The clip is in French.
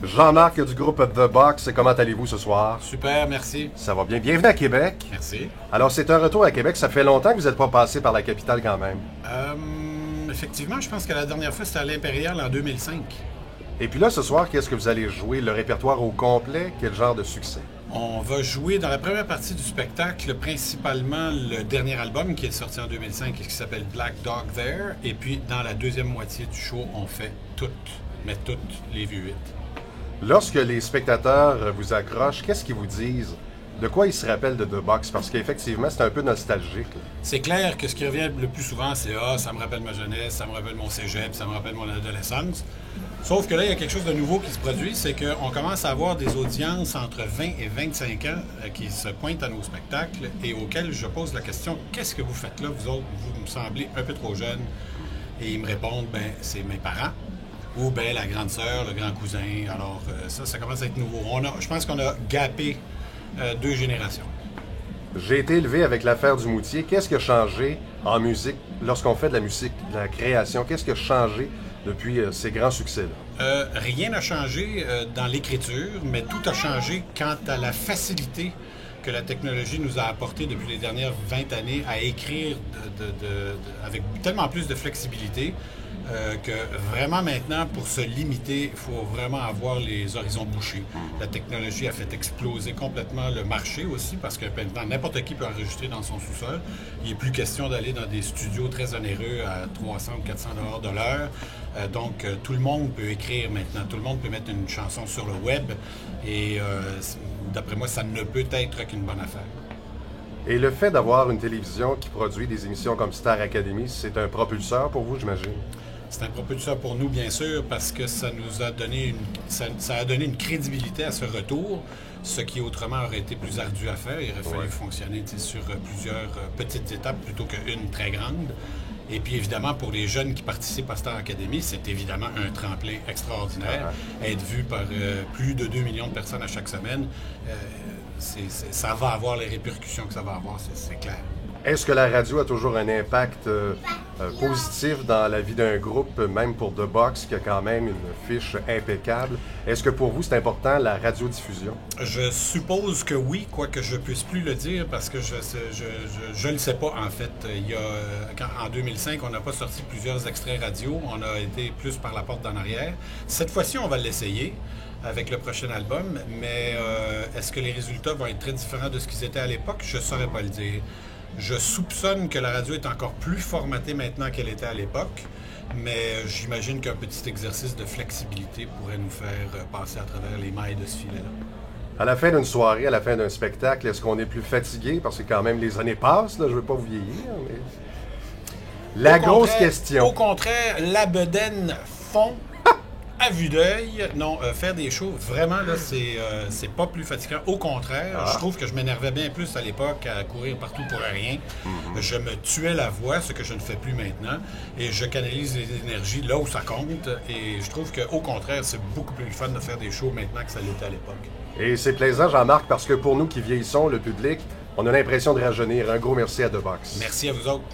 Jean-Marc du groupe The Box, comment allez-vous ce soir? Super, merci. Ça va bien. Bienvenue à Québec. Merci. Alors, c'est un retour à Québec. Ça fait longtemps que vous n'êtes pas passé par la capitale quand même. Effectivement, je pense que la dernière fois, c'était à l'Impérial en 2005. Et puis là, ce soir, qu'est-ce que vous allez jouer? Le répertoire au complet? Quel genre de succès? On va jouer dans la première partie du spectacle, principalement le dernier album qui est sorti en 2005 et qui s'appelle Black Dog There. Et puis, dans la deuxième moitié du show, on fait toutes, mais toutes les vieux hits. Lorsque les spectateurs vous accrochent, qu'est-ce qu'ils vous disent? De quoi ils se rappellent de The Box? Parce qu'effectivement, c'est un peu nostalgique. Là. C'est clair que ce qui revient le plus souvent, c'est « Ah, ça me rappelle ma jeunesse, ça me rappelle mon cégep, ça me rappelle mon adolescence ». Sauf que là, il y a quelque chose de nouveau qui se produit, c'est qu'on commence à avoir des audiences entre 20 et 25 ans qui se pointent à nos spectacles et auxquels je pose la question « Qu'est-ce que vous faites là, vous autres? Vous me semblez un peu trop jeunes. » Et ils me répondent « Ben, c'est mes parents. » Ou bien la grande sœur, le grand cousin. Alors ça commence à être nouveau. Je pense qu'on a gapé 2 générations. J'ai été élevé avec l'affaire du Moutier. Qu'est-ce qui a changé en musique lorsqu'on fait de la musique, de la création? Qu'est-ce qui a changé depuis ces grands succès-là? Rien n'a changé dans l'écriture, mais tout a changé quant à la facilité que la technologie nous a apporté depuis les dernières 20 années à écrire avec tellement plus de flexibilité que vraiment maintenant, pour se limiter, il faut vraiment avoir les horizons bouchés. La technologie a fait exploser complètement le marché aussi parce que maintenant, n'importe qui peut enregistrer dans son sous-sol. Il n'est plus question d'aller dans des studios très onéreux à 300 ou 400 $ de l'heure. Donc, tout le monde peut écrire maintenant. Tout le monde peut mettre une chanson sur le web. Et d'après moi, ça ne peut être qu'une bonne affaire. Et le fait d'avoir une télévision qui produit des émissions comme Star Academy, c'est un propulseur pour vous, j'imagine? C'est un propulseur pour nous, bien sûr, parce que ça nous a donné ça a donné une crédibilité à ce retour, ce qui autrement aurait été plus ardu à faire. Il aurait fallu fonctionner sur plusieurs petites étapes plutôt qu'une très grande. Et puis évidemment, pour les jeunes qui participent à Star Academy, c'est évidemment un tremplin extraordinaire. Être vu par plus de 2 millions de personnes à chaque semaine, ça va avoir les répercussions que ça va avoir, c'est clair. Est-ce que la radio a toujours un impact positif dans la vie d'un groupe, même pour The Box, qui a quand même une fiche impeccable? Est-ce que pour vous, c'est important, la radiodiffusion? Je suppose que oui, quoique je ne puisse plus le dire parce que je le sais pas, en fait. En 2005, on n'a pas sorti plusieurs extraits radio. On a été plus par la porte d'en arrière. Cette fois-ci, on va l'essayer avec le prochain album, mais est-ce que les résultats vont être très différents de ce qu'ils étaient à l'époque? Je ne saurais pas le dire. Je soupçonne que la radio est encore plus formatée maintenant qu'elle était à l'époque, mais j'imagine qu'un petit exercice de flexibilité pourrait nous faire passer à travers les mailles de ce filet-là. À la fin d'une soirée, à la fin d'un spectacle, est-ce qu'on est plus fatigué? Parce que quand même, les années passent, là, je ne veux pas vous vieillir. Mais... La grosse question. Au contraire, la bedaine fond à vue d'œil. Non, faire des shows, vraiment, là, c'est pas plus fatigant. Au contraire, je trouve que je m'énervais bien plus à l'époque à courir partout pour rien. Je me tuais la voix, ce que je ne fais plus maintenant, et je canalise les énergies là où ça compte. Et je trouve qu'au contraire, c'est beaucoup plus fun de faire des shows maintenant que ça l'était à l'époque. Et c'est plaisant, Jean-Marc, parce que pour nous qui vieillissons, le public, on a l'impression de rajeunir. Un gros merci à The Box. Merci à vous autres.